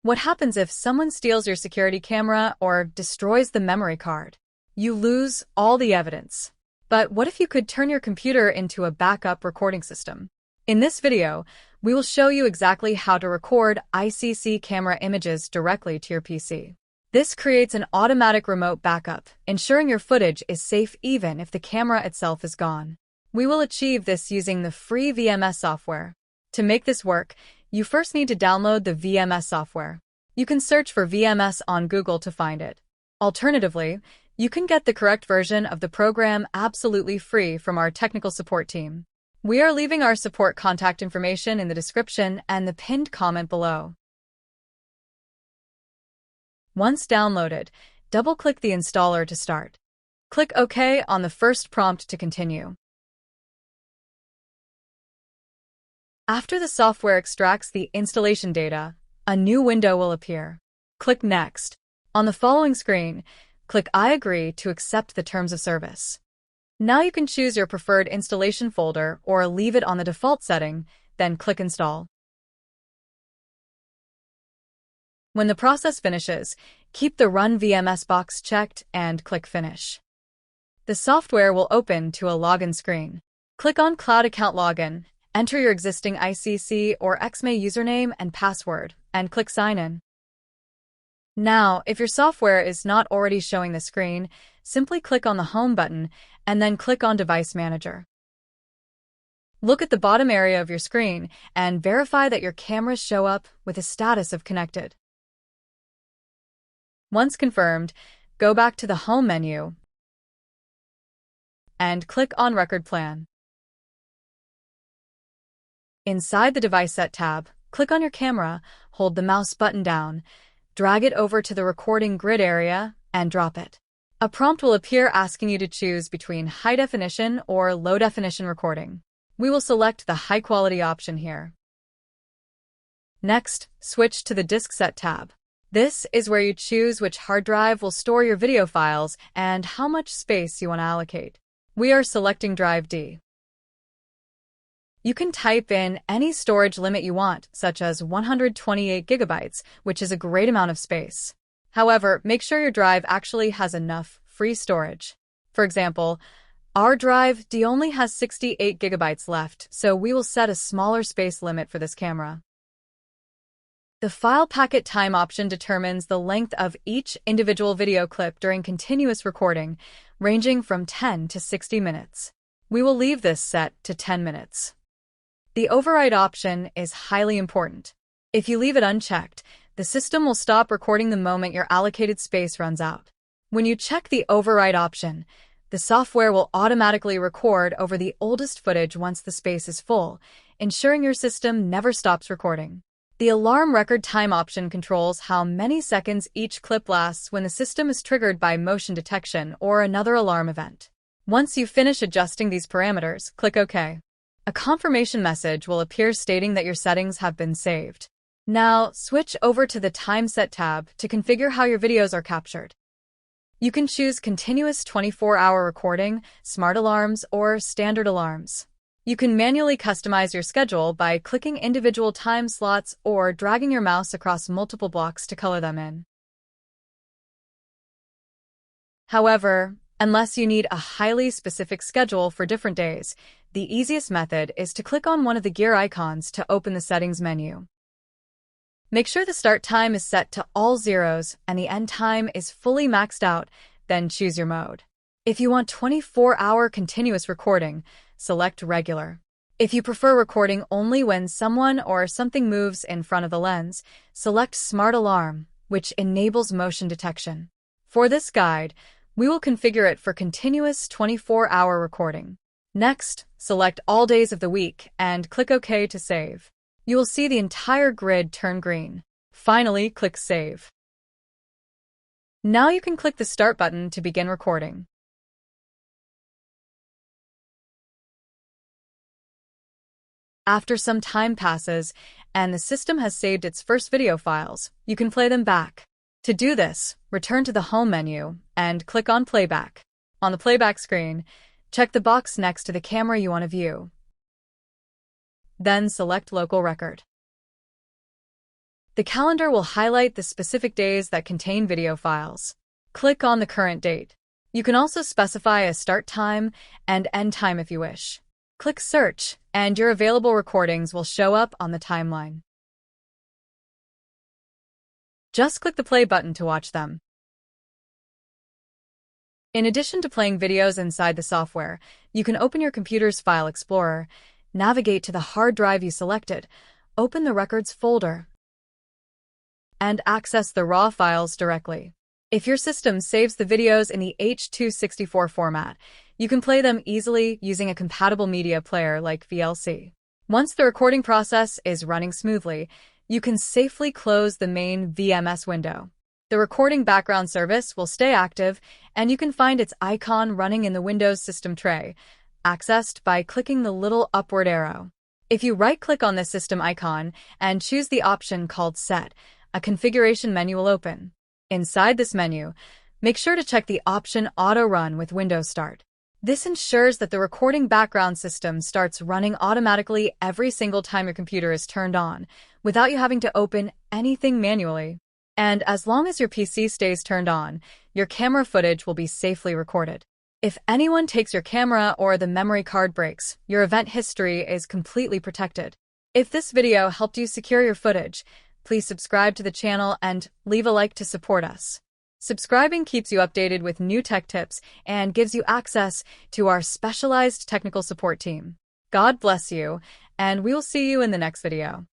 What happens if someone steals your security camera or destroys the memory card? You lose all the evidence. But what if you could turn your computer into a backup recording system? In this video, we will show you exactly how to record ICSee camera images directly to your PC. This creates an automatic remote backup, ensuring your footage is safe even if the camera itself is gone. We will achieve this using the free VMS software. To make this work, you first need to download the VMS software. You can search for VMS on Google to find it. Alternatively, you can get the correct version of the program absolutely free from our technical support team. We are leaving our support contact information in the description and the pinned comment below. Once downloaded, double-click the installer to start. Click OK on the first prompt to continue. After the software extracts the installation data, a new window will appear. Click Next. On the following screen, click I agree to accept the terms of service. Now you can choose your preferred installation folder or leave it on the default setting, then click Install. When the process finishes, keep the Run VMS box checked and click Finish. The software will open to a login screen. Click on Cloud Account Login, enter your existing ICSee or XMeye username and password, and click Sign In. Now, if your software is not already showing the screen, simply click on the Home button and then click on Device Manager. Look at the bottom area of your screen and verify that your cameras show up with a status of connected. Once confirmed, go back to the Home menu and click on Record Plan. Inside the Device Set tab, click on your camera, hold the mouse button down, drag it over to the recording grid area, and drop it. A prompt will appear asking you to choose between high definition or low definition recording. We will select the high quality option here. Next, switch to the Disk Set tab. This is where you choose which hard drive will store your video files and how much space you want to allocate. We are selecting Drive D. You can type in any storage limit you want, such as 128 gigabytes, which is a great amount of space. However, make sure your drive actually has enough free storage. For example, our drive D only has 68 gigabytes left, so we will set a smaller space limit for this camera. The File Packet Time option determines the length of each individual video clip during continuous recording, ranging from 10 to 60 minutes. We will leave this set to 10 minutes. The overwrite option is highly important. If you leave it unchecked, the system will stop recording the moment your allocated space runs out. When you check the overwrite option, the software will automatically record over the oldest footage once the space is full, ensuring your system never stops recording. The alarm record time option controls how many seconds each clip lasts when the system is triggered by motion detection or another alarm event. Once you finish adjusting these parameters, click OK. A confirmation message will appear stating that your settings have been saved. Now, switch over to the Time Set tab to configure how your videos are captured. You can choose continuous 24-hour recording, smart alarms, or standard alarms. You can manually customize your schedule by clicking individual time slots or dragging your mouse across multiple blocks to color them in. However, unless you need a highly specific schedule for different days, the easiest method is to click on one of the gear icons to open the settings menu. Make sure the start time is set to all zeros and the end time is fully maxed out, then choose your mode. If you want 24-hour continuous recording, select Regular. If you prefer recording only when someone or something moves in front of the lens, select Smart Alarm, which enables motion detection. For this guide, we will configure it for continuous 24-hour recording. Next, select all days of the week and click OK to save. You will see the entire grid turn green. Finally, click Save. Now you can click the Start button to begin recording. After some time passes and the system has saved its first video files, you can play them back. To do this, return to the Home menu and click on Playback. On the playback screen, check the box next to the camera you want to view. Then select Local Record. The calendar will highlight the specific days that contain video files. Click on the current date. You can also specify a start time and end time if you wish. Click Search, and your available recordings will show up on the timeline. Just click the play button to watch them. In addition to playing videos inside the software, you can open your computer's File Explorer, navigate to the hard drive you selected, open the Records folder, and access the raw files directly. If your system saves the videos in the H.264 format, you can play them easily using a compatible media player like VLC. Once the recording process is running smoothly, you can safely close the main VMS window. The recording background service will stay active, and you can find its icon running in the Windows system tray, accessed by clicking the little upward arrow. If you right-click on the system icon and choose the option called Set, a configuration menu will open. Inside this menu, make sure to check the option Auto Run with Windows Start. This ensures that the recording background system starts running automatically every single time your computer is turned on, without you having to open anything manually. And as long as your PC stays turned on, your camera footage will be safely recorded. If anyone takes your camera or the memory card breaks, your event history is completely protected. If this video helped you secure your footage, please subscribe to the channel and leave a like to support us. Subscribing keeps you updated with new tech tips and gives you access to our specialized technical support team. God bless you, and we will see you in the next video.